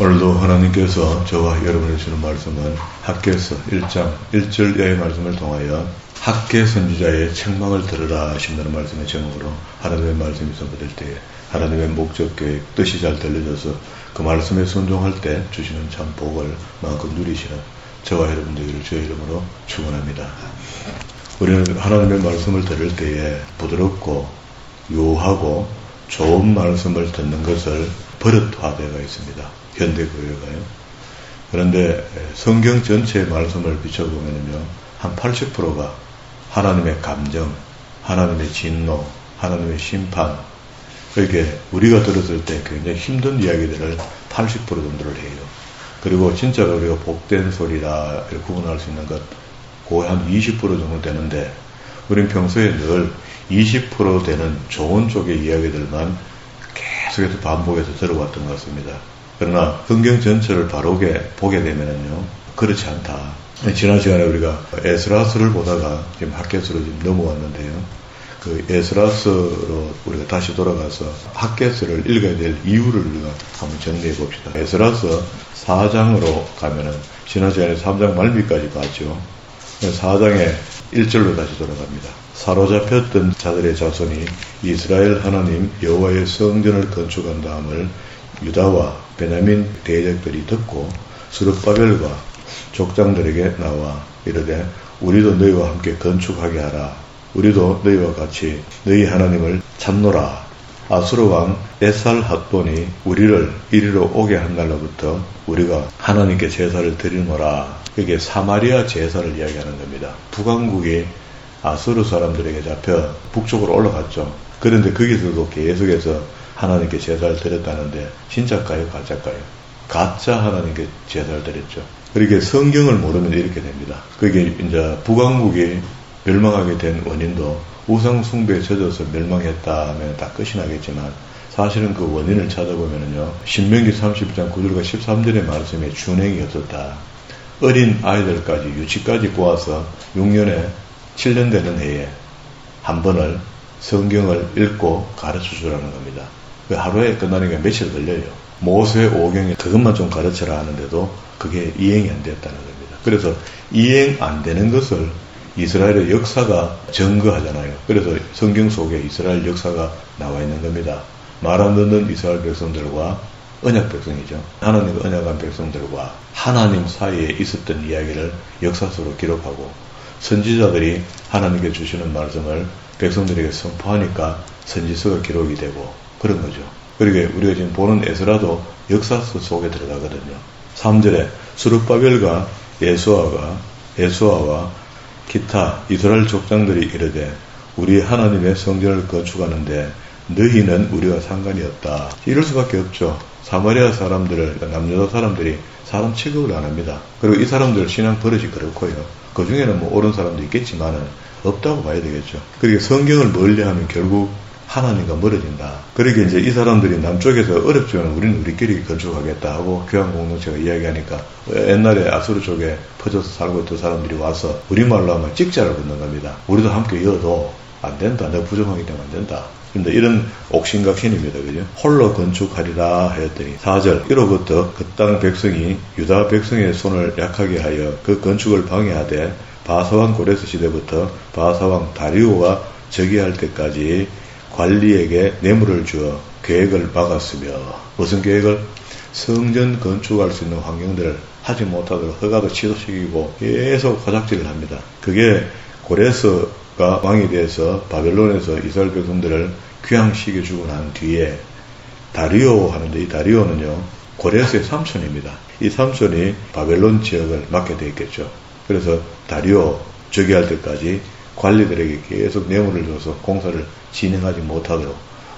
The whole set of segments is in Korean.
오늘도 하나님께서 저와 여러분에게 주는 말씀은 학개서 1장 1절 이하의 말씀을 통하여 학개 선지자의 책망을 들으라 하신다는 말씀의 제목으로 하나님의 말씀이 선포될 때에 하나님의 목적 계획 뜻이 잘 들려져서 그 말씀에 순종할 때 주시는 참 복을 마음껏 누리시는 저와 여러분들을 주의 이름으로 축원합니다. 우리는 하나님의 말씀을 들을 때에 부드럽고 유하고 좋은 말씀을 듣는 것을 버릇화되어 있습니다. 현대교회가요. 그런데 성경 전체의 말씀을 비춰보면요, 한 80%가 하나님의 감정, 하나님의 진노, 하나님의 심판, 그렇게 우리가 들었을 때 굉장히 힘든 이야기들을 80% 정도를 해요. 그리고 진짜 우리가 복된 소리라 구분할 수 있는 것, 거의 한 20% 정도 되는데, 우린 평소에 늘 20% 되는 좋은 쪽의 이야기들만 계속해서 반복해서 들어왔던 것 같습니다. 그러나 성경 전체를 바로게 보게 되면은요, 그렇지 않다. 지난 시간에 우리가 에스라서를 보다가 지금 학개서로 지금 넘어왔는데요. 그 에스라서로 우리가 다시 돌아가서 학개서를 읽어야 될 이유를 우리가 한번 정리해 봅시다. 에스라서 4장으로 가면은 지난 시간에 3장 말미까지 봤죠. 4장의 1절로 다시 돌아갑니다. 사로잡혔던 자들의 자손이 이스라엘 하나님 여호와의 성전을 건축한 다음을 유다와 베냐민 대적들이 듣고 스룹바벨과 족장들에게 나와 이르되 우리도 너희와 함께 건축하게 하라. 우리도 너희와 같이 너희 하나님을 찾노라. 아수르 왕 에살핫돈이 우리를 이리로 오게 한 날로부터 우리가 하나님께 제사를 드리노라. 이게 사마리아 제사를 이야기하는 겁니다. 북왕국이 아수르 사람들에게 잡혀 북쪽으로 올라갔죠. 그런데 거기서도 계속해서 하나님께 제사를 드렸다는데 진짜일까요? 가짜일까요? 가짜 하나님께 제사를 드렸죠. 그렇게 성경을 모르면 이렇게 됩니다. 그게 이제 북왕국이 멸망하게 된 원인도 우상 숭배에 젖어서 멸망했다 하면 다 끝이 나겠지만 사실은 그 원인을 찾아보면요. 신명기 30장 9절과 13절의 말씀에 준행이 없었다. 어린 아이들까지 유치까지 꼬아서 6년에 7년 되는 해에 한 번을 성경을 읽고 가르쳐 주라는 겁니다. 하루에 끝나는 게 며칠 걸려요. 모세 오경에 그것만 좀 가르쳐라 하는데도 그게 이행이 안 됐다는 겁니다. 그래서 이행 안 되는 것을 이스라엘의 역사가 증거하잖아요. 그래서 성경 속에 이스라엘 역사가 나와 있는 겁니다. 말 안 듣는 이스라엘 백성들과 언약 백성이죠. 하나님과 언약한 백성들과 하나님 사이에 있었던 이야기를 역사 속으로 기록하고 선지자들이 하나님께 주시는 말씀을 백성들에게 선포하니까 선지서가 기록이 되고 그런 거죠. 그러게 우리가 지금 보는 에스라도 역사서 속에 들어가거든요. 3절에 스룹바벨과 예수아와 기타 이스라엘 족장들이 이르되 우리 하나님의 성전을 건축하는데 너희는 우리와 상관이 없다. 이럴 수밖에 없죠. 사마리아 사람들을, 남유다 사람들이 사람 취급을 안 합니다. 그리고 이 사람들 신앙 버릇이 그렇고요. 그 중에는 뭐 옳은 사람도 있겠지만은 없다고 봐야 되겠죠. 그러니까 성경을 멀리하면 결국 하나님과 멀어진다. 그러니까 이제 이 사람들이 남쪽에서 어렵지만 우리는 우리끼리 건축하겠다 하고 교환 공동체가 이야기하니까 옛날에 아수르 쪽에 퍼져서 살고 있던 사람들이 와서 우리말로 하면 찍자를 걷는 겁니다. 우리도 함께 이어도 안 된다. 내가 부정하기 때문에 안 된다. 근데 이런 옥신각신입니다. 그죠? 홀로 건축하리라 하였더니 4절 이로부터 그 땅 백성이 유다 백성의 손을 약하게 하여 그 건축을 방해하되 바사왕 고레스 시대부터 바사왕 다리오가 즉위할 때까지 관리에게 뇌물을 주어 계획을 막았으며 무슨 계획을? 성전 건축할 수 있는 환경들을 하지 못하도록 허가도 취소시키고 계속 허작질을 합니다. 그게 고레스가 왕이 돼서 바벨론에서 이스라엘 백성들을 귀향시켜주고 난 뒤에 다리오 하는데 이 다리오는요 고레스의 삼촌입니다. 이 삼촌이 바벨론 지역을 맡게 되어 있겠죠. 그래서 다리오 즉위할 때까지 관리들에게 계속 뇌물을 줘서 공사를 진행하지 못하도록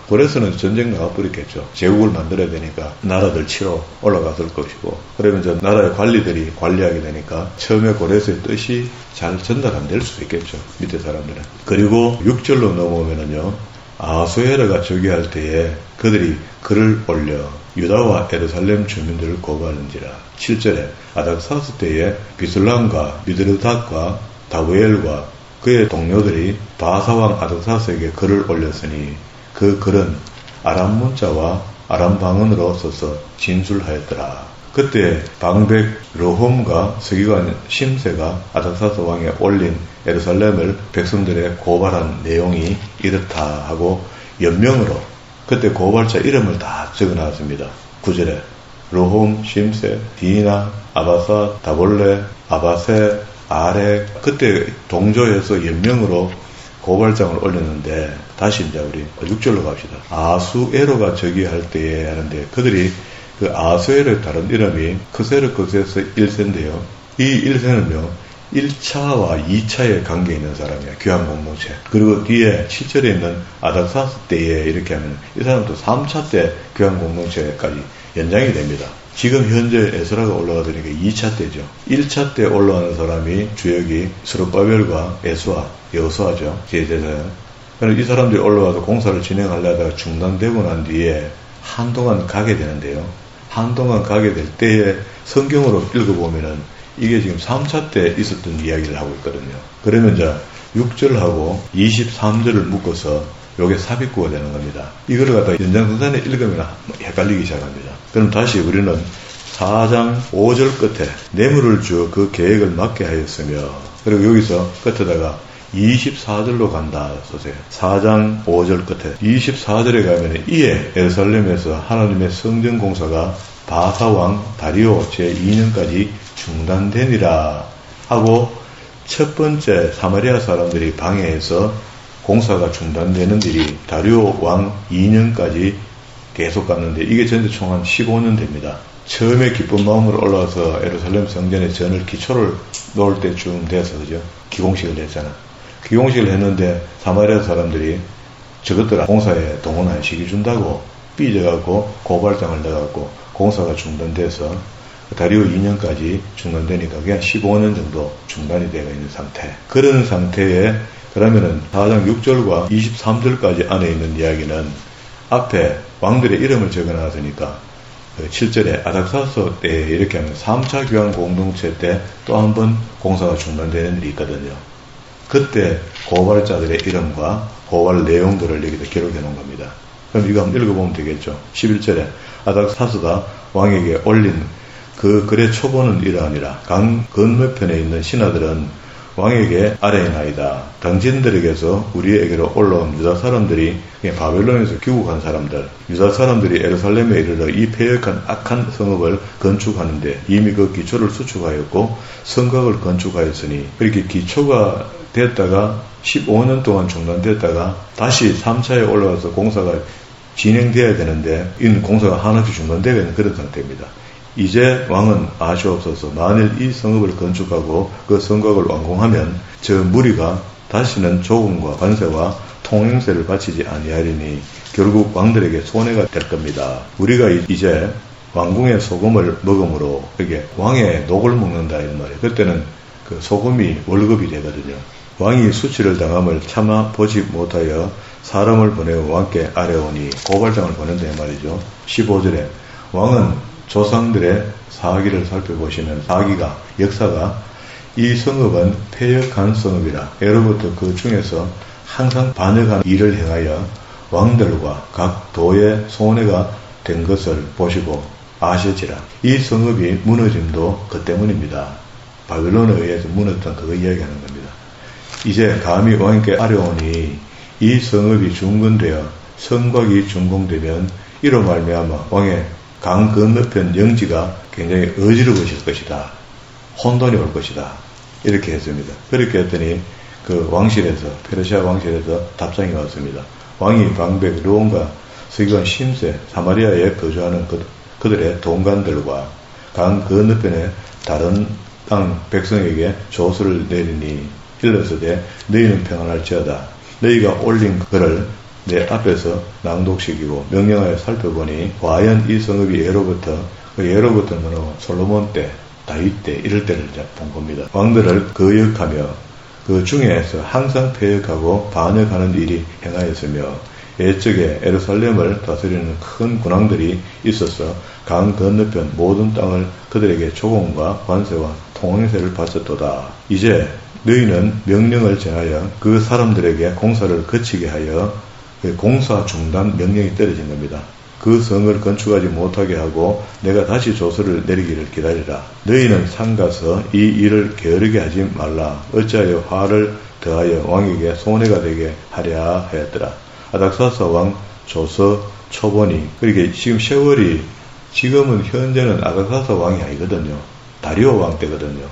고레스는 전쟁 나가버렸겠죠. 제국을 만들어야 되니까 나라들 치러 올라갔을 것이고 그러면 저 나라의 관리들이 관리하게 되니까 처음에 고레스의 뜻이 잘 전달 안 될 수도 있겠죠. 밑에 사람들은. 그리고 6절로 넘어오면은요 아하수에르가 즉위할 때에 그들이 글을 올려 유다와 예루살렘 주민들을 고발한지라. 7절에 아닥사스 때에 비슬람과 미드르닷과 다우엘과 그의 동료들이 바사왕 아닥사스에게 글을 올렸으니 그 글은 아람 문자와 아람 방언으로 써서 진술하였더라. 그때 방백 르홈과 서기관 심세가 아닥사스 왕에 올린 예루살렘을 백성들의 고발한 내용이 이렇다 하고 연명으로 그때 고발자 이름을 다 적어놨습니다. 9절에 르홈, 심세, 디나, 아바사, 다볼레, 아바세, 아레 그때 동조해서 연명으로 고발장을 올렸는데 다시 이제 우리 6절로 갑시다. 아수에로가 즉위할 때에 하는데 그들이 그 아수에로의 다른 이름이 크세르크세스 1세인데요. 이 1세는요. 1차와 2차의 관계에 있는 사람이야. 교환 공동체. 그리고 뒤에 7절에 있는 아닥사스 때에 이렇게 하면 이 사람도 3차 때 교환 공동체까지 연장이 됩니다. 지금 현재 에스라가 올라가더니까 2차 때죠. 1차 때 올라가는 사람이 주역이 스룹바벨과 에스와 여호수아죠. 제제자예요. 그래서 이 사람들이 올라와서 공사를 진행하려다가 중단되고 난 뒤에 한동안 가게 되는데요. 한동안 가게 될 때에 성경으로 읽어보면은 이게 지금 3차 때 있었던 이야기를 하고 있거든요. 그러면 이제 6절하고 23절을 묶어서 요게 삽입구가 되는 겁니다. 이거를 갖다 연장선상에 읽으면 헷갈리기 시작합니다. 그럼 다시 우리는 4장 5절 끝에 뇌물을 주어 그 계획을 막게 하였으며 그리고 여기서 끝에다가 24절로 간다 써세요. 4장 5절 끝에 24절에 가면 이에 예루살렘에서 하나님의 성전 공사가 바사왕 다리오 제2년까지 중단되니라 하고 첫 번째 사마리아 사람들이 방해해서 공사가 중단되는 일이 다리오 왕 2년까지 계속 갔는데 이게 전체 총 한 15년 됩니다. 처음에 기쁜 마음으로 올라와서 예루살렘 성전에 전을 기초를 놓을 때쯤 돼서 그죠? 기공식을 했잖아. 기공식을 했는데 사마리아 사람들이 저것들 공사에 동원 안 시켜준다고 삐져갖고 고발장을 내갖고 공사가 중단돼서 다리오 2년까지 중단되니까 그냥 15년 정도 중단이 되어 있는 상태. 그런 상태에 그러면은 4장 6절과 23절까지 안에 있는 이야기는 앞에 왕들의 이름을 적어놨으니까 7절에 아닥사스 때 이렇게 하면 3차 교환 공동체 때 또 한 번 공사가 중단되는 일이 있거든요. 그때 고발자들의 이름과 고발 내용들을 여기다 기록해 놓은 겁니다. 그럼 이거 한번 읽어보면 되겠죠. 11절에 아닥사스가 왕에게 올린 그 글의 초본은 이러하니라. 강 건너편에 있는 신하들은 왕에게 아뢰나이다. 당신들에게서 우리에게로 올라온 유다 사람들이 바벨론에서 귀국한 사람들, 유다 사람들이 예루살렘에 이르러 이 폐역한 악한 성읍을 건축하는데 이미 그 기초를 수축하였고 성곽을 건축하였으니 그렇게 기초가 됐다가 15년 동안 중단됐다가 다시 3차에 올라와서 공사가 진행되어야 되는데 이 공사가 하나씩 중단되어 있는 그런 상태입니다. 이제 왕은 아시옵소서. 만일 이 성읍을 건축하고 그 성곽을 완공하면 저 무리가 다시는 조공과 관세와 통행세를 바치지 아니하리니 결국 왕들에게 손해가 될 겁니다. 우리가 이제 왕궁의 소금을 먹음으로 이게 왕의 녹을 먹는다 이런 말이에요. 그때는 그 소금이 월급이 되거든요. 왕이 수치를 당함을 참아 보지 못하여 사람을 보내어 왕께 아뢰오니 고발장을 보낸다 이 말이죠. 15절에 왕은 조상들의 사기를 살펴보시면 사기가 역사가 이 성읍은 폐역한 성읍이라 예로부터 그 중에서 항상 반역하는 일을 행하여 왕들과 각 도의 손해가 된 것을 보시고 아실지라. 이 성읍이 무너짐도 그 때문입니다. 바벨론에 의해서 무너졌던 그거 이야기하는 겁니다. 이제 감히 왕께 아뢰오니 이 성읍이 중건되어 성곽이 준공되면 이로 말미암아 왕의 강 건너편 영지가 굉장히 어지러워질 것이다. 혼돈이 올 것이다. 이렇게 했습니다. 그렇게 했더니 그 왕실에서 페르시아 왕실에서 답장이 왔습니다. 왕이 방백 르홈과 서기관 심세 사마리아에 거주하는 그들의 동관들과 강 건너편에 다른 땅 백성에게 조서를 내리니 일러서되 너희는 평안할지어다. 너희가 올린 글을 내 앞에서 낭독시키고 명령하여 살펴보니 과연 이 성읍이 예로부터는 솔로몬 때, 다윗 때 이럴 때를 본 겁니다. 왕들을 거역하며 그 중에서 항상 폐역하고 반역하는 일이 행하였으며 옛적에 예루살렘을 다스리는 큰 군왕들이 있어서 강 건너편 모든 땅을 그들에게 조공과 관세와 통행세를 바쳤도다. 이제 너희는 명령을 전하여 그 사람들에게 공사를 거치게 하여 공사 중단 명령이 떨어진 겁니다. 그 성을 건축하지 못하게 하고 내가 다시 조서를 내리기를 기다리라. 너희는 상가서 이 일을 게으르게 하지 말라. 어찌하여 화를 더하여 왕에게 손해가 되게 하랴 하였더라. 아닥사스다 왕 조서 초본이, 그러니까 지금 세월이 지금은 현재는 아닥사스다 왕이 아니거든요. 다리오 왕 때거든요.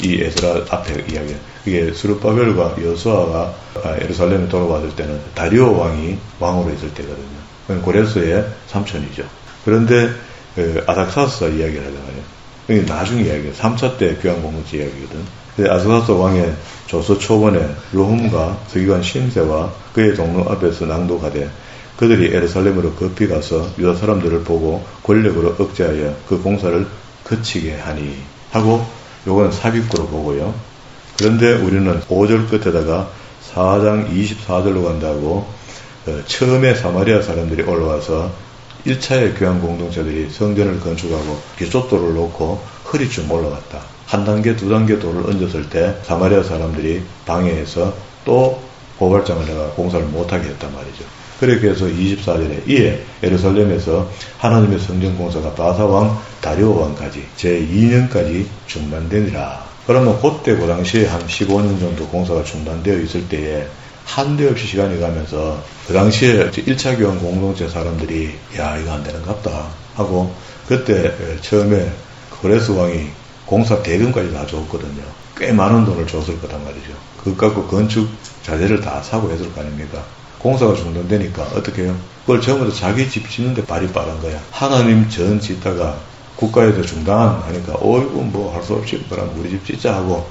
이 에스라 앞에 이야기. 그게 스룹바벨과 여호수아가 예루살렘에 돌아왔을 때는 다리오 왕이 왕으로 있을 때거든요. 고레스의 삼촌이죠. 그런데 아닥사스다 이야기를 하잖아요. 이게 나중 이야기예요. 3차 때 교황공동체 이야기거든. 아닥사스다 왕의 조서 초본에 르훔과 서기관 심세와 그의 동료 앞에서 낭독하되 그들이 예루살렘으로 급히 가서 유다 사람들을 보고 권력으로 억제하여 그 공사를 그치게 하니 하고, 요거는 삽입구로 보고요. 그런데 우리는 5절 끝에다가 4장 24절로 간다고 처음에 사마리아 사람들이 올라와서 1차의 교황 공동체들이 성전을 건축하고 기초돌을 놓고 허리쯤 올라갔다. 한 단계, 두 단계 돌을 얹었을 때 사마리아 사람들이 방해해서 또 고발장을 내가 공사를 못하게 했단 말이죠. 그렇게 해서 24절에 이에 예루살렘에서 하나님의 성전 공사가 바사왕 다리오 왕까지 제2년까지 중단되니라. 그러면 그때 그 당시에 한 15년 정도 공사가 중단되어 있을 때에 한데없이 시간이 가면서 그 당시에 1차 교황 공동체 사람들이 야 이거 안 되는갑다 하고, 그때 처음에 고레스 왕이 공사 대금까지 다 줬거든요. 꽤 많은 돈을 줬을 거단 말이죠. 그것 갖고 건축 자재를 다 사고 했을 거 아닙니까? 공사가 중단되니까 어떻게 해요? 그걸 전부 다 자기 집 짓는데 발이 빠른 거야. 하나님 전 짓다가 국가에서 중단하니까 어이구 뭐 할 수 없이 그럼 우리 집 짓자 하고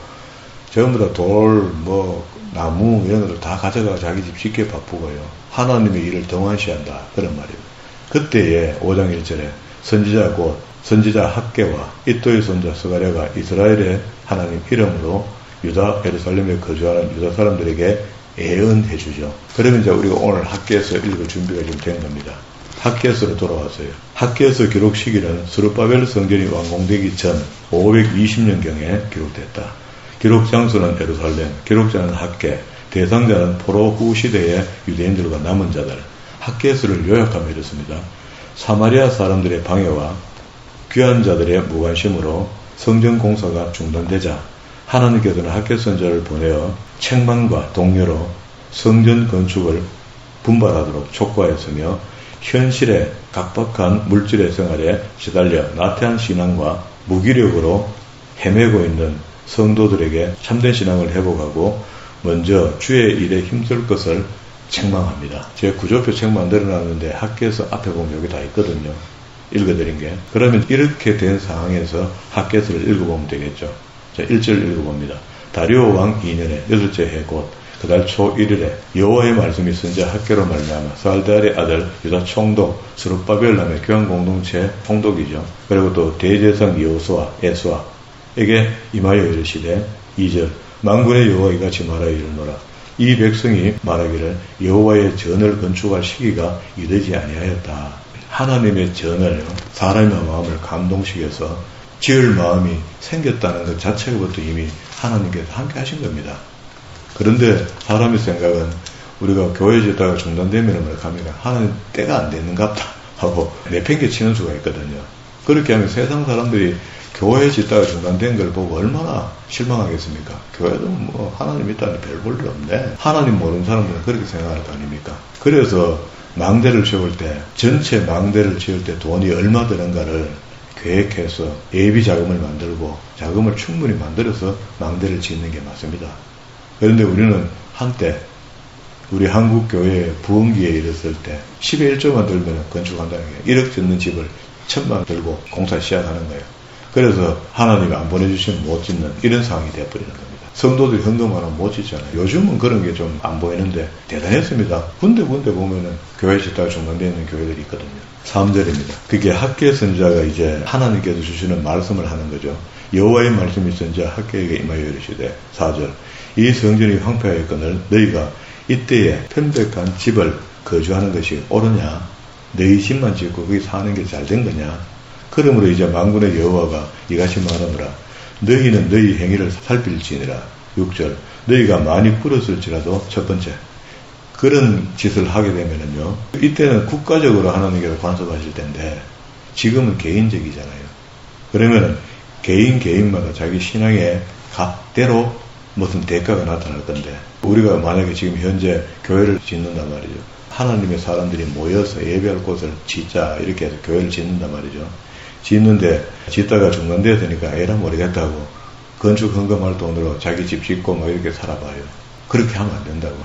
전부 다 돌, 뭐 나무 이런 것들 다 가져가 자기 집 짓기에 바쁘고요. 하나님의 일을 등한시한다 그런 말이에요. 그때에 5장 1절에 선지자 학개와 이또의 손자 스가랴가 이스라엘의 하나님 이름으로 유다 예루살렘에 거주하는 유다 사람들에게 예언해 주죠. 그러면 이제 우리가 오늘 학개에서 읽을 준비가 좀 된 겁니다. 학개에서로 돌아왔어요. 학개에서 기록 시기는 스룹바벨 성전이 완공되기 전 520년경에 기록됐다. 기록 장소는 예루살렘, 기록자는 학개, 대상자는 포로 후 시대의 유대인들과 남은 자들. 학개에서를 요약하면 이렇습니다. 사마리아 사람들의 방해와 귀한 자들의 무관심으로 성전 공사가 중단되자 하나님께서는 학개 선지자를 보내어 책망과 동료로 성전 건축을 분발하도록 촉구하였으며 현실의 각박한 물질의 생활에 시달려 나태한 신앙과 무기력으로 헤매고 있는 성도들에게 참된 신앙을 회복하고 먼저 주의 일에 힘쓸 것을 책망합니다. 제 구조표 책 만들어놨는데 학개에서 앞에 보면 여기 다 있거든요. 읽어드린 게. 그러면 이렇게 된 상황에서 학개서를 읽어보면 되겠죠. 자, 1절 읽어봅니다. 다리오 왕 2년에 8째 해 곧 그달 초 1일에 여호와의 말씀이 선지자 학개로 말미암아 살드알의 아들 유다 총독 스룹바벨 남의 교황 공동체 총독이죠. 그리고 또 대제사장 여호수아 에스와에게 임하여 이르시되 2절 만군의 여호와 이같이 말하여 이르노라. 이 백성이 말하기를 여호와의 전을 건축할 시기가 이르지 아니하였다. 하나님의 전을 사람의 마음을 감동시켜서 지을 마음이 생겼다는 것 자체부터 이미 하나님께서 함께 하신 겁니다. 그런데 사람의 생각은 우리가 교회 짓다가 중단되면 뭐랄까 합니까? 하나님 때가 안 되는갑다 하고 내팽개치는 수가 있거든요. 그렇게 하면 세상 사람들이 교회 짓다가 중단된 걸 보고 얼마나 실망하겠습니까? 교회도 뭐 하나님 있다니 별 볼 일 없네. 하나님 모르는 사람들은 그렇게 생각할 거 아닙니까? 그래서 망대를 세울 때 전체 망대를 지을 때 돈이 얼마 드는가를 계획해서 예비 자금을 만들고 자금을 충분히 만들어서 망대를 짓는 게 맞습니다. 그런데 우리는 한때 우리 한국 교회의 부흥기에 이랬을 때 10의 1조만 들면 건축한다는 게 1억 짓는 집을 1,000만 들고 공사 시작하는 거예요. 그래서 하나님이 안 보내주시면 못 짓는 이런 상황이 되어버리는 겁니다. 성도들이 헌금 하나 못 짓잖아요. 요즘은 그런 게 좀 안 보이는데 대단했습니다. 군데군데 보면은 교회 짓다가 중단되어 있는 교회들이 있거든요. 3절입니다. 그게 학개 선지자가 이제 하나님께서 주시는 말씀을 하는 거죠. 여호와의 말씀이 선지자 학개에게 임하여 이르시되 4절 이 성전이 황폐하였거늘 너희가 이때에 편백한 집을 거주하는 것이 옳으냐? 너희 집만 짓고 거기 사는 게 잘 된 거냐? 그러므로 이제 만군의 여호와가 이같이 말하노라. 너희는 너희 행위를 살필지니라. 6절 너희가 많이 꿇었을지라도 첫 번째 그런 짓을 하게 되면은요, 이때는 국가적으로 하나님께서 간섭하실 텐데 지금은 개인적이잖아요. 그러면은 개인마다 자기 신앙의 값대로 무슨 대가가 나타날 건데, 우리가 만약에 지금 현재 교회를 짓는단 말이죠. 하나님의 사람들이 모여서 예배할 곳을 짓자 이렇게 해서 교회를 짓는단 말이죠. 짓는데 짓다가 중간돼야 되니까 에라 모르겠다고 건축 헌금할 돈으로 자기 집 짓고 막 이렇게 살아봐요. 그렇게 하면 안 된다고.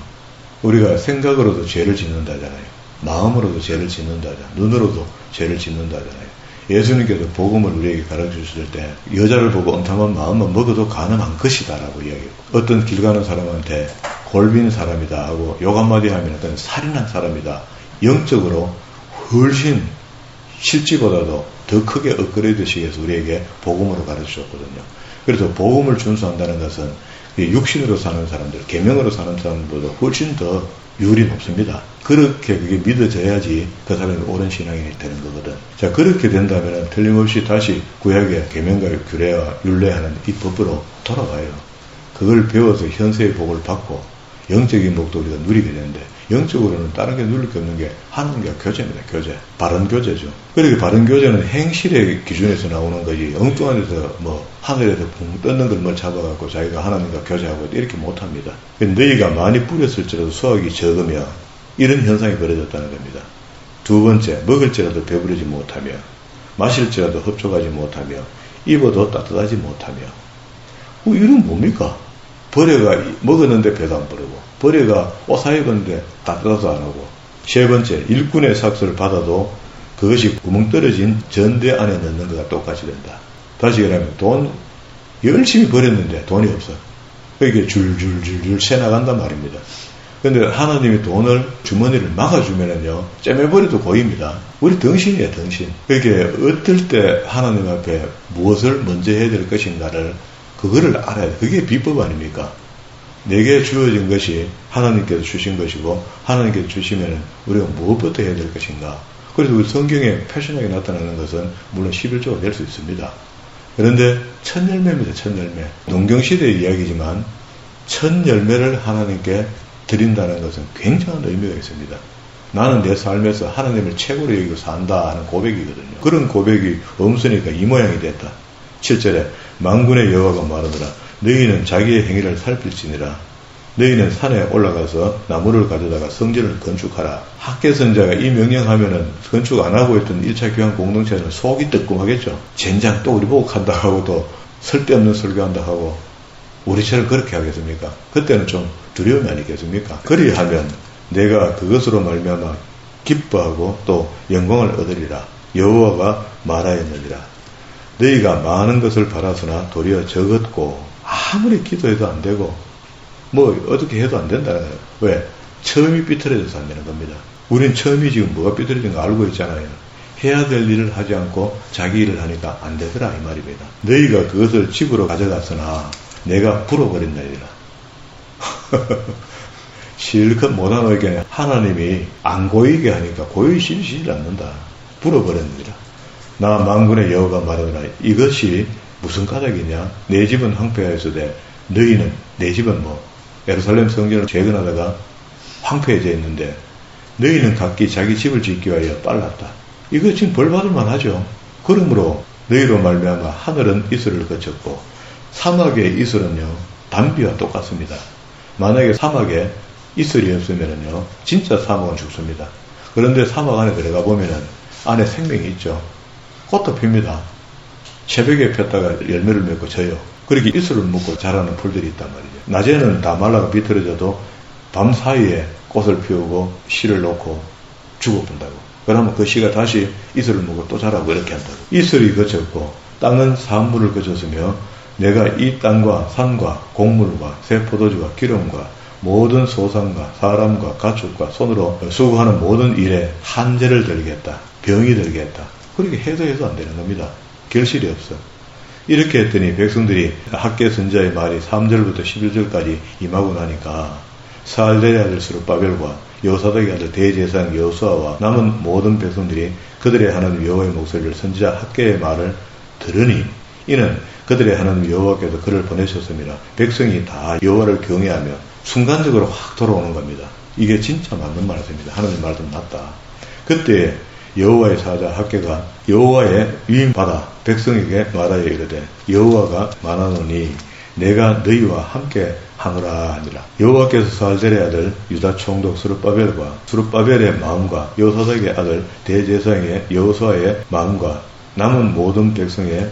우리가 생각으로도 죄를 짓는다잖아요. 마음으로도 죄를 짓는다잖아요. 눈으로도 죄를 짓는다잖아요. 예수님께서 복음을 우리에게 가르쳐주실 때 여자를 보고 엄탐한 마음만 먹어도 가능한 것이다 라고 이야기해요. 어떤 길 가는 사람한테 골빈 사람이다 하고 욕 한마디 하면 어떤 살인한 사람이다. 영적으로 훨씬 실지보다도 더 크게 업그레이드시기 위해서 우리에게 복음으로 가르쳐줬거든요. 그래서 복음을 준수한다는 것은 육신으로 사는 사람들, 계명으로 사는 사람들보다 훨씬 더 율이 높습니다. 그렇게 그게 믿어져야지 그 사람이 옳은 신앙이 되는 거거든. 자, 그렇게 된다면 틀림없이 다시 구약의 계명과 규례와 율례하는 이 법으로 돌아가요. 그걸 배워서 현세의 복을 받고 영적인 복도 우리가 누리게 되는데, 영적으로는 다른 게 누릴 게 없는 게 하나님과 교제입니다. 교제. 바른 교제죠. 그렇게 바른 교제는 행실의 기준에서 나오는 거지, 엉뚱한 데서 하늘에서 붕 떴는 걸 잡아갖고 자기가 하나님과 교제하고 이렇게 못합니다. 너희가 많이 뿌렸을지라도 수확이 적으며 이런 현상이 벌어졌다는 겁니다. 두 번째, 먹을지라도 배부르지 못하며, 마실지라도 흡족하지 못하며, 입어도 따뜻하지 못하며. 이건 뭡니까? 버려가 먹었는데 배도 안 부르고, 버려가 옷 사입었는데 따뜻하도 안 하고. 세 번째, 일꾼의 삭스를 받아도 그것이 구멍 떨어진 전대 안에 넣는 것과 똑같이 된다. 다시 얘기하면 돈 열심히 버렸는데 돈이 없어. 이게 줄줄줄줄 새 나간단 말입니다. 근데 하나님이 돈을 주머니를 막아주면은요, 째매버려도 고입니다. 우리 덩신이에요, 덩신. 그렇게 어떨 때 하나님 앞에 무엇을 먼저 해야 될 것인가를 그거를 알아야 돼. 그게 비법 아닙니까? 내게 주어진 것이 하나님께서 주신 것이고, 하나님께서 주시면 우리가 무엇부터 해야 될 것인가. 그래서 우리 성경에 표시하게 나타나는 것은 물론 11조가 될 수 있습니다. 그런데 첫 열매입니다. 첫 열매. 농경시대의 이야기지만 첫 열매를 하나님께 드린다는 것은 굉장한 의미가 있습니다. 나는 내 삶에서 하나님을 최고로 여기고 산다 하는 고백이거든요. 그런 고백이 없으니까 이 모양이 됐다. 7절에 만군의 여호와가 말하더라. 너희는 자기의 행위를 살필지니라. 너희는 산에 올라가서 나무를 가져다가 성전을 건축하라. 학개 선자가 이 명령하면은 건축 안 하고 있던 1차 교환 공동체는 속이 뜨끔하겠죠. 젠장 또 우리 보고 간다 하고 또 쓸데없는 설교한다 하고 우리처럼 그렇게 하겠습니까? 그때는 좀 두려움이 아니겠습니까? 그리하면 내가 그것으로 말미암아 기뻐하고 또 영광을 얻으리라. 여호와가 말하였느니라. 너희가 많은 것을 바라서나 도리어 적었고 아무리 기도해도 안 되고 어떻게 해도 안 된다는 거예요. 왜? 처음이 삐뚤어져서 안 되는 겁니다. 우린 처음이 지금 뭐가 삐뚤어진 거 알고 있잖아요. 해야 될 일을 하지 않고 자기 일을 하니까 안 되더라 이 말입니다. 너희가 그것을 집으로 가져갔으나 내가 불어버린다니라. 실컷 못한 의견에 하나님이 안 고이게 하니까 고이 실시질 않는다. 불어버렸느니라. 나 만군의 여호가 말하노라. 이것이 무슨 까닭이냐? 내 집은 황폐하였으되 너희는, 내 집은 예루살렘 성전을 재건하다가 황폐해져 있는데 너희는 각기 자기 집을 짓기 위하여 빨랐다. 이거 지금 벌받을 만하죠. 그러므로 너희로 말미암아 하늘은 이슬을 거쳤고 사막의 이슬은요 담비와 똑같습니다. 만약에 사막에 이슬이 없으면은요 진짜 사막은 죽습니다. 그런데 사막 안에 들어가 보면은 안에 생명이 있죠. 꽃도 핍니다. 새벽에 폈다가 열매를 맺고 져요. 그렇게 이슬을 묻고 자라는 풀들이 있단 말이죠. 낮에는 다 말라가 비틀어져도 밤 사이에 꽃을 피우고 씨를 놓고 죽어본다고. 그러면 그 씨가 다시 이슬을 묻고 또 자라고 이렇게 한다고. 이슬이 거쳤고 땅은 산물을 거쳤으며 내가 이 땅과 산과 곡물과 새 포도주와 기름과 모든 소산과 사람과 가축과 손으로 수고하는 모든 일에 한재를 들겠다. 병이 들겠다. 그렇게 해도 안 되는 겁니다. 결실이 없어. 이렇게 했더니 백성들이 학개 선자의 말이 3절부터 11절까지 임하고 나니까 스알델의 아들 스룹바벨과 여호사닥의 아들 대제사장 여호수아와 남은 모든 백성들이 그들의 하나님 여호와의 목소리를 선지자 학개의 말을 들으니 이는 그들의 하나님 여호와께서 그를 보내셨습니다. 백성이 다 여호와를 경외하며 순간적으로 확 돌아오는 겁니다. 이게 진짜 맞는 말씀입니다. 하나님 말씀 맞다. 그때 여호와의 사자 학개가 여호와의 위임받아 백성에게 말하여 이르되 여호와가 말하노니 내가 너희와 함께 하노라 하니라. 여호와께서 스알델의 아들 유다 총독 스룹바벨의 마음과 여호사닥의 아들 대제사장의 여호수아의 마음과 남은 모든 백성의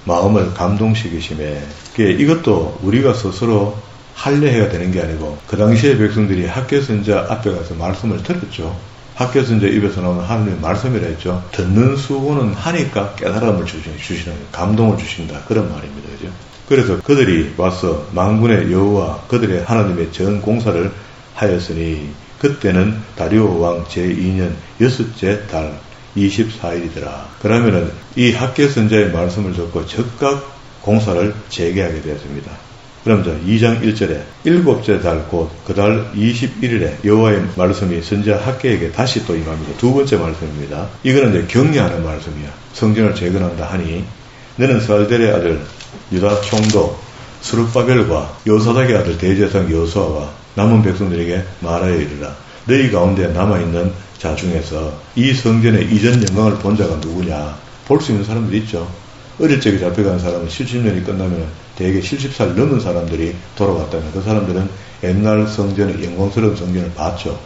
마음을 감동시키심에, 이것도 우리가 스스로 할례해야 되는 게 아니고 그 당시에 백성들이 학개 선지자 앞에 가서 말씀을 들었죠. 학개 선지자 입에서 나오는 하나님의 말씀이라 했죠. 듣는 수고는 하니까 깨달음을 주시는, 감동을 주신다, 그런 말입니다. 그죠? 그래서 그들이 와서 만군의 여호와 그들의 하나님의 전 공사를 하였으니 그때는 다리오 왕 제2년 6째 달 24일이더라. 그러면은 이 학개 선지자의 말씀을 듣고 즉각 공사를 재개하게 되었습니다. 그럼 2장 1절에 7째 달 곧 그 달 21일에 여호와의 말씀이 선지자 학개에게 다시 또 임합니다. 두 번째 말씀입니다. 이거는 이제 격려하는 말씀이야. 성전을 재건한다 하니 너는 스알델의 아들 유다 총독 스룹바벨과 여호사닥의 아들 대제사장 여호수아와 남은 백성들에게 말하여 이르라. 너희 가운데 남아있는 자 중에서 이 성전의 이전 영광을 본 자가 누구냐? 볼 수 있는 사람들이 있죠. 어릴 적에 잡혀간 사람은 70년이 끝나면 대개 70살 넘은 사람들이 돌아왔다면 그 사람들은 옛날 성전의 영광스러운 성전을 봤죠.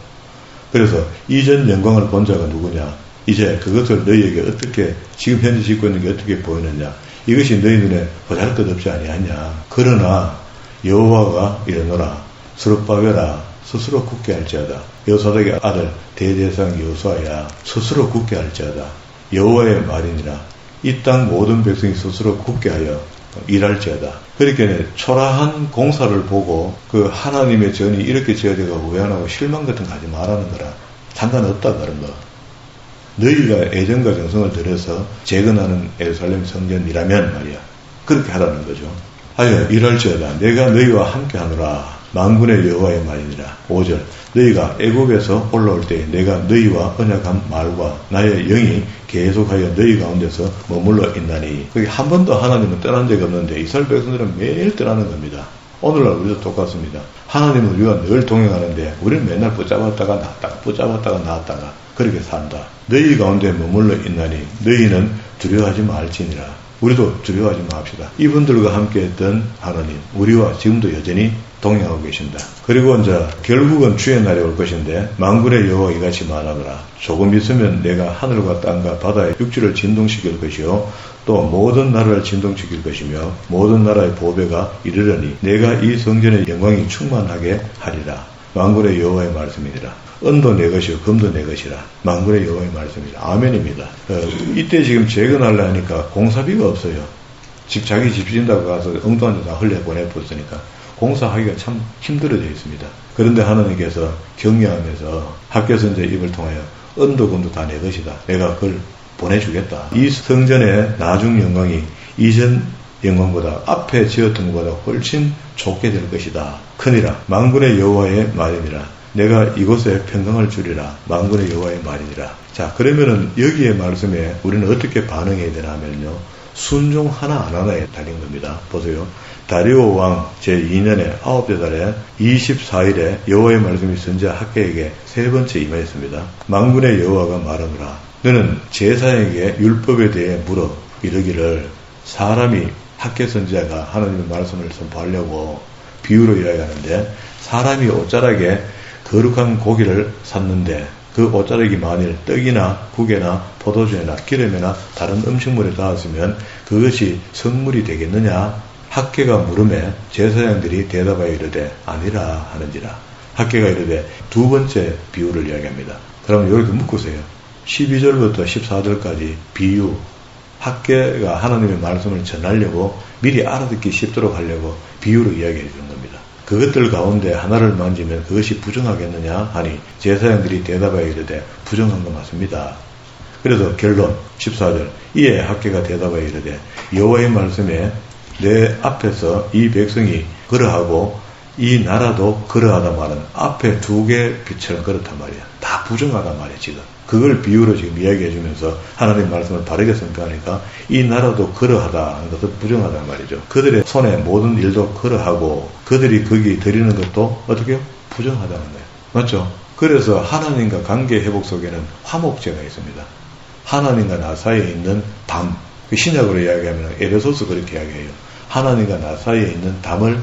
그래서 이전 영광을 본 자가 누구냐? 이제 그것을 너희에게 어떻게, 지금 현재 짓고 있는 게 어떻게 보이느냐? 이것이 너희 눈에 보잘것없지 아니하냐? 그러나 여호와가 이르노라. 스룹바벨아 스스로 굳게 할지어다. 여호사닥의 아들 대제사장 여호수아야 스스로 굳게 할지어다. 여호와의 말이니라. 이 땅 모든 백성이 스스로 굳게 하여 일할지어다. 그렇게 초라한 공사를 보고 그 하나님의 전이 이렇게 지어져가 외안하고 실망 같은 거 하지 말라는 거라. 상관없다 그런 거. 너희가 애정과 정성을 들여서 재건하는 예루살렘 성전이라면 말이야. 그렇게 하라는 거죠. 하여 일할지어다. 내가 너희와 함께 하노라. 만군의 여호와의 말이니라. 5절 너희가 애굽에서 올라올 때 내가 너희와 언약한 말과 나의 영이 계속하여 너희 가운데서 머물러 있나니. 거기 한 번도 하나님은 떠난 적이 없는데 이스라엘 백성들은 매일 떠나는 겁니다. 오늘날 우리도 똑같습니다. 하나님은 우리가 늘 동행하는데 우리는 맨날 붙잡았다가 나왔다가 그렇게 산다. 너희 가운데 머물러 있나니 너희는 두려워하지 말지니라. 우리도 두려워하지 맙시다. 이분들과 함께 했던 하나님, 우리와 지금도 여전히 동행하고 계신다. 그리고 이제 결국은 주의 날이 올 것인데 만군의 여호와 이같이 말하노라. 조금 있으면 내가 하늘과 땅과 바다의 육지를 진동시킬 것이요 또 모든 나라를 진동시킬 것이며 모든 나라의 보배가 이르려니 내가 이 성전의 영광이 충만하게 하리라. 만군의 여호와의 말씀이니라. 은도 내 것이요 금도 내 것이라. 만군의 여호와의 말씀이라. 아멘입니다. 이때 지금 재건하려 하니까 공사비가 없어요. 자기 집 짓는다고 가서 엉뚱한 데 다 흘려보내버렸으니까 공사하기가 참 힘들어져 있습니다. 그런데 하나님께서 격려하면서 학개 선지자의 입을 통하여 은도 금도 다 내 것이다. 내가 그걸 보내주겠다. 이 성전의 나중 영광이 이전 영광보다 앞에 지었던 것보다 훨씬 좋게 될 것이다. 크니라. 만군의 여호와의 말이니라. 내가 이곳에 평강을 주리라. 만군의 여호와의 말이니라. 자, 그러면은 여기에 말씀에 우리는 어떻게 반응해야 되나 하면요. 순종 하나 안 하나에 달린 겁니다. 보세요. 다리오 왕 제2년의 9째 달에 24일에 여호와의 말씀이 선지자 학개에게 세 번째 임하였습니다. 만군의 여호와가 말하노라. 너는 제사장에게 율법에 대해 물어 이르기를 사람이 학개 선지자가 하나님의 말씀을 선포하려고 비유로 이야기하는데 사람이 옷자락에 거룩한 고기를 샀는데 그 옷자락이 만일 떡이나 국에나 포도주에나 기름에나 다른 음식물에 닿았으면 그것이 성물이 되겠느냐? 학개가 물음에 제사장들이 대답하여 이르되 아니라 하는지라. 학개가 이르되 두 번째 비유를 이야기합니다. 그럼 이렇게 묶으세요. 12절부터 14절까지 비유. 학개가 하나님의 말씀을 전하려고 미리 알아듣기 쉽도록 하려고 비유로 이야기해 주는 겁니다. 그것들 가운데 하나를 만지면 그것이 부정하겠느냐 하니 제사장들이 대답하여 이르되 부정한 거 맞습니다. 그래서 결론 14절 이에 학개가 대답하여 이르되 여호와의 말씀에 내 앞에서 이 백성이 그러하고 이 나라도 그러하다 말은 앞에 두 개 빛처럼 그렇단 말이야. 다 부정하단 말이야 지금. 그걸 비유로 지금 이야기해 주면서 하나님 말씀을 바르게 선포하니까 이 나라도 그러하다 하는 것도 부정하단 말이죠. 그들의 손에 모든 일도 그러하고 그들이 거기 드리는 것도 어떻게 해요? 부정하다는 거예요. 맞죠? 그래서 하나님과 관계 회복 속에는 화목제가 있습니다. 하나님과 나 사이에 있는 담, 그 신약으로 이야기하면 에베소서 그렇게 이야기해요. 하나님과 나 사이에 있는 담을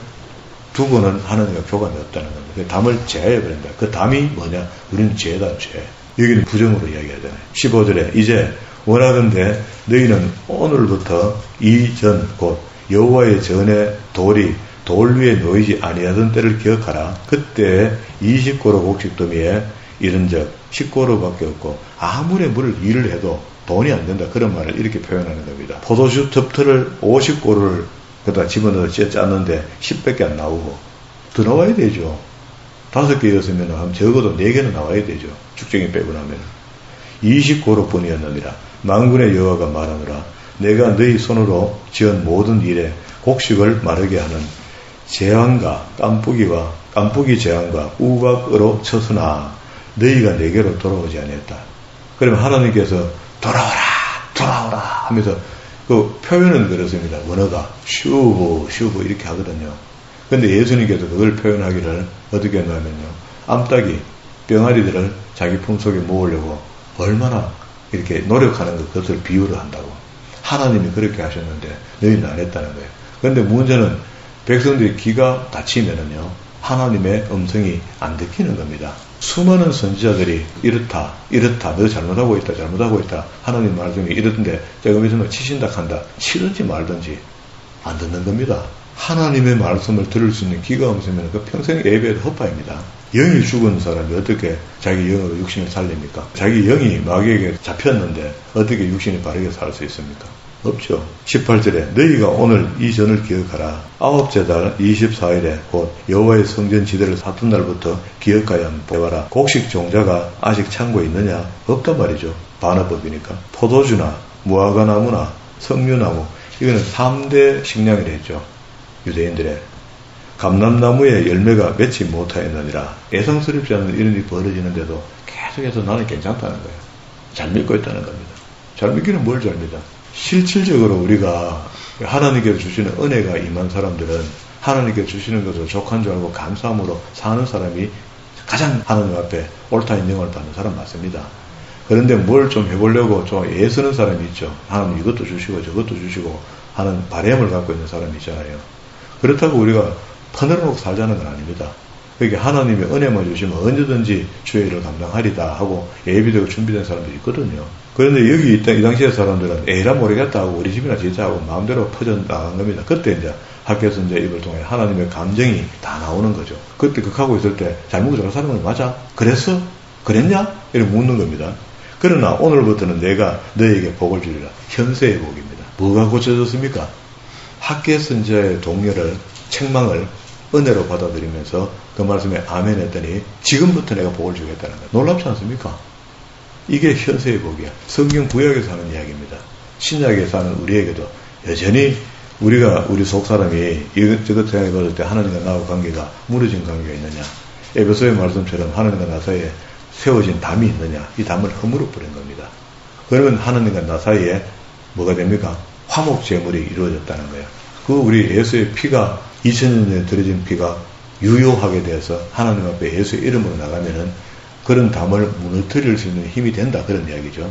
두고는 하나님과 교감이 없다는 겁니다. 그 담을 제해버린다. 그 담이 뭐냐? 우리는 죄다, 죄. 여기는 부정으로 이야기하잖아요. 15절에 이제 원하건대 너희는 오늘부터 이전 곧 여호와의 전에 돌 위에 놓이지 아니하던 때를 기억하라. 그때 20고로 곡식더미에 이른적 10고로밖에 없고 아무리 일을 해도 돈이 안 된다. 그런 말을 이렇게 표현하는 겁니다. 포도주 톱틀을 50고를 그다 집어넣어 짰는데 10밖에 안 나오고 더 나와야 되죠. 5개였으면 적어도 4개는 나와야 되죠. 죽정이 빼고 나면 20고로뿐이었느니라. 만군의 여호와가 말하노라. 내가 너희 손으로 지은 모든 일에 곡식을 마르게 하는 재앙과 깐풍기 재앙과 우박으로 쳤으나 너희가 내게로 돌아오지 아니했다. 그러면 하나님께서 돌아오라 하면서 그 표현은 그렇습니다. 원어가 슈브 이렇게 하거든요. 근데 예수님께서 그걸 표현하기를 어떻게 했냐면요. 암탉이 병아리들을 자기 품속에 모으려고 얼마나 이렇게 노력하는 그것을 비유를 한다고. 하나님이 그렇게 하셨는데 너희는 안 했다는 거예요. 그런데 문제는 백성들이 귀가 닫히면은요. 하나님의 음성이 안 듣기는 겁니다. 수많은 선지자들이 이렇다 너 잘못하고 있다 하나님 말씀이 이러던데 조금 있으면 치신다 한다 치든지 말든지 안 듣는 겁니다. 하나님의 말씀을 들을 수 있는 귀가 없으면 그 평생 예배에도 헛바입니다. 영이 죽은 사람이 어떻게 자기 영으로 육신을 살립니까? 자기 영이 마귀에게 잡혔는데 어떻게 육신이 바르게 살 수 있습니까? 없죠. 18절에 너희가 오늘 이 전을 기억하라. 9째 달 24일에 곧 여호와의 성전 지대를 샀던 날부터 기억하여 보아라. 곡식 종자가 아직 창고에 있느냐? 없단 말이죠. 반어법이니까. 포도주나 무화과나무나 석류나무 이거는 3대 식량이라 했죠. 유대인들의. 감람나무의 열매가 맺지 못하였느니라. 예상스럽지 않은 이런 일이 벌어지는데도 계속해서 나는 괜찮다는 거예요. 잘 믿고 있다는 겁니다. 잘 믿기는 뭘 잘 믿어? 실질적으로 우리가 하나님께서 주시는 은혜가 임한 사람들은 하나님께서 주시는 것을 족한 줄 알고 감사함으로 사는 사람이 가장 하나님 앞에 옳다 인정을 받는 사람 맞습니다. 그런데 뭘 좀 해보려고 좀 애쓰는 사람이 있죠. 하나님 이것도 주시고 저것도 주시고 하는 바램을 갖고 있는 사람이 있잖아요. 그렇다고 우리가 퍼내놓고 살자는 건 아닙니다. 그러니까 하나님의 은혜만 주시면 언제든지 주의 일을 감당하리다 하고 예비되고 준비된 사람들이 있거든요. 그런데 여기 이 당시의 사람들은 에이라 모르겠다 하고 우리 집이나 짓자 하고 마음대로 퍼져나간 겁니다. 그때 이제 학교에서 이제 입을 통해 하나님의 감정이 다 나오는 거죠. 그때 극하고 있을 때 잘 먹고 잘 사는 건 맞아? 그랬어? 그랬냐? 이렇게 묻는 겁니다. 그러나 오늘부터는 내가 너에게 복을 주리라. 현세의 복입니다. 뭐가 고쳐졌습니까? 학계 선지자의 동료를 책망을 은혜로 받아들이면서 그 말씀에 아멘 했더니 지금부터 내가 복을 주겠다는 거예요. 놀랍지 않습니까? 이게 현세의 복이야. 성경 구약에서 하는 이야기입니다. 신약에서 하는 우리에게도 여전히 우리 속 사람이 이것저것 생각해 봤을 때 하나님과 나와 관계가 무너진 관계가 있느냐. 에베소의 말씀처럼 하나님과 나 사이에 세워진 담이 있느냐. 이 담을 허물어 버린 겁니다. 그러면 하나님과 나 사이에 뭐가 됩니까? 화목 제물이 이루어졌다는 거예요. 그 우리 예수의 피가 2000년 전에 들어진 피가 유효하게 돼서 하나님 앞에 예수의 이름으로 나가면은 그런 담을 무너뜨릴 수 있는 힘이 된다. 그런 이야기죠.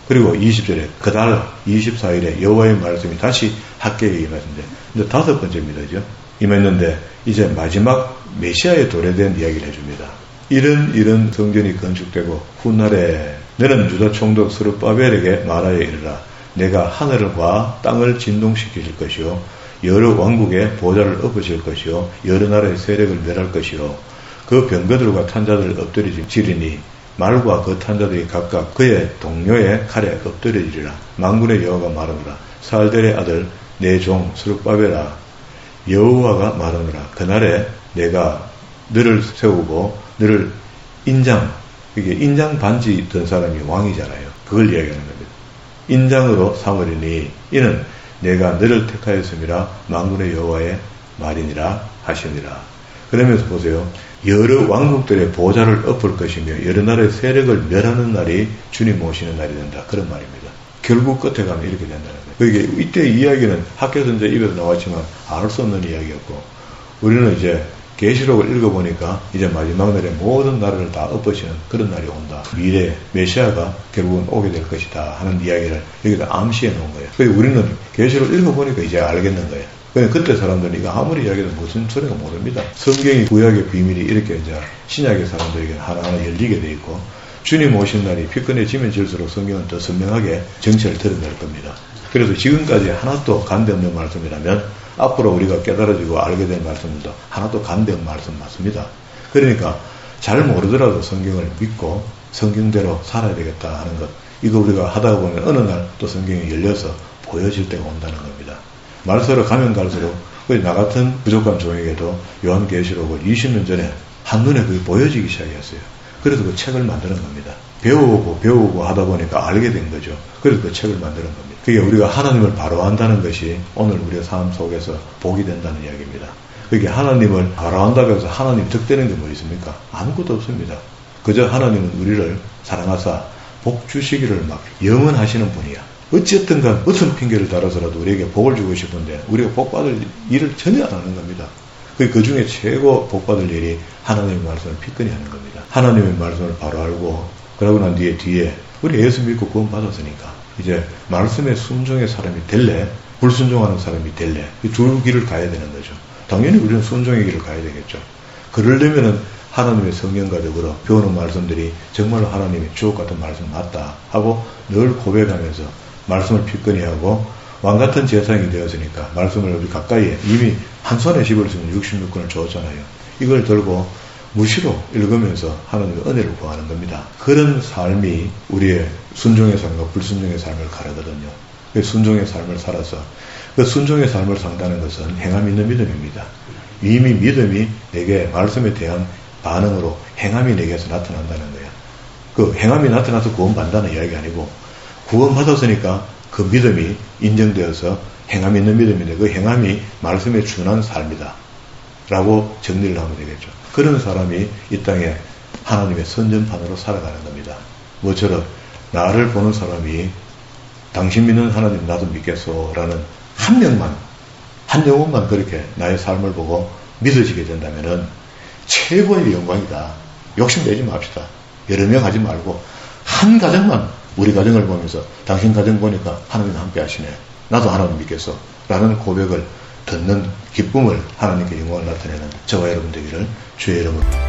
그리고 20절에 그달 24일에 여호와의 말씀이 다시 학계에 임했는데 이제 5번째입니다. 임했는데 이제 마지막 메시아의 도래된 이야기를 해줍니다. 이런 성전이 건축되고 훗날에 너는 유다 총독 스룹바벨에게 말하여 이르라. 내가 하늘과 땅을 진동시키실 것이요 여러 왕국의 보좌를 엎으실 것이요 여러 나라의 세력을 멸할 것이요 그 병거들과 탄자들을 엎드리지리니 말과 그 탄자들이 각각 그의 동료의 칼에 엎드려지리라. 만군의 여호와가 말하노라. 살델의 아들 내 종 스룹바벨아 여호와가 말하노라. 그날에 내가 너를 세우고 너를 이게 인장 반지 있던 사람이 왕이잖아요. 그걸 이야기하는 겁니다. 인장으로 삼으리니 이는 내가 너를 택하였음이라 만군의 여호와의 말이니라 하시니라. 그러면서 보세요. 여러 왕국들의 보좌를 엎을 것이며 여러 나라의 세력을 멸하는 날이 주님 오시는 날이 된다. 그런 말입니다. 결국 끝에 가면 이렇게 된다는 거예요. 그러니까 이때 이야기는 학교 선지자 입에서 나왔지만 알 수 없는 이야기였고 우리는 이제 계시록을 읽어보니까 이제 마지막 날에 모든 나라를 다 엎으시는 그런 날이 온다. 미래 메시아가 결국은 오게 될 것이다 하는 이야기를 여기다 암시해 놓은 거예요. 그래서 우리는 계시록 읽어보니까 이제 알겠는 거예요. 그때 사람들은 이거 아무리 이야기해도 무슨 소리가 모릅니다. 성경이 구약의 비밀이 이렇게 이제 신약의 사람들에게 하나하나 열리게 돼 있고, 주님 오신 날이 피곤해지면 질수록 성경은 더 선명하게 정체를 드러낼 겁니다. 그래서 지금까지 하나도 간대 없는 말씀이라면 앞으로 우리가 깨달아지고 알게 될 말씀도 하나도 간대 없는 말씀 맞습니다. 그러니까 잘 모르더라도 성경을 믿고 성경대로 살아야 되겠다 하는 것, 이거 우리가 하다 보면 어느 날 또 성경이 열려서 보여질 때가 온다는 겁니다. 말세로 가면 갈수록 나 같은 부족한 종에게도 요한계시록을 20년 전에 한눈에 그게 보여지기 시작했어요. 그래서 그 책을 만드는 겁니다. 배우고 하다 보니까 알게 된 거죠. 그래서 그 책을 만드는 겁니다. 그게 우리가 하나님을 바로 안다는 것이 오늘 우리의 삶 속에서 복이 된다는 이야기입니다. 그게 하나님을 바로 안다고 해서 하나님 득되는 게 뭐 있습니까? 아무것도 없습니다. 그저 하나님은 우리를 사랑하사 복 주시기를 막 영원하시는 분이야. 어쨌든 간 어떤 핑계를 달아서라도 우리에게 복을 주고 싶은데 우리가 복받을 일을 전혀 안 하는 겁니다. 그 중에 최고 복받을 일이 하나님의 말씀을 피권히 하는 겁니다. 하나님의 말씀을 바로 알고 그러고 난 뒤에 우리 예수 믿고 구원 받았으니까 이제 말씀에 순종의 사람이 될래? 불순종하는 사람이 될래? 이 두 길을 가야 되는 거죠. 당연히 우리는 순종의 길을 가야 되겠죠. 그러려면은 하나님의 성령과 더불어 배우는 말씀들이 정말로 하나님의 주옥같은 말씀 맞다 하고 늘 고백하면서 말씀을 피권히 하고 왕같은 제사장이 되었으니까 말씀을 우리 가까이에 이미 한 손에 집을 쓰면 66권을 줬잖아요. 이걸 들고 무시로 읽으면서 하나님의 은혜를 구하는 겁니다. 그런 삶이 우리의 순종의 삶과 불순종의 삶을 가르거든요. 그 순종의 삶을 살아서 그 순종의 삶을 산다는 것은 행함 있는 믿음입니다. 이미 믿음이 내게 말씀에 대한 반응으로 행함이 내게서 나타난다는 거예요. 그 행함이 나타나서 구원받는다는 이야기가 아니고 구원받았으니까 그 믿음이 인정되어서 행함 있는 믿음인데 그 행함이 말씀에 준한 삶이다 라고 정리를 하면 되겠죠. 그런 사람이 이 땅에 하나님의 선전판으로 살아가는 겁니다. 뭐처럼 나를 보는 사람이 당신 믿는 하나님 나도 믿겠소 라는 한 명만, 한 영혼만 그렇게 나의 삶을 보고 믿어지게 된다면은 최고의 영광이다. 욕심내지 맙시다. 여러 명 하지 말고 한 가정만, 우리 가정을 보면서 당신 가정 보니까 하나님 함께 하시네. 나도 하나님 믿겠어. 라는 고백을 듣는 기쁨을 하나님께 영광을 나타내는 저와 여러분 되기를 주의 이름으로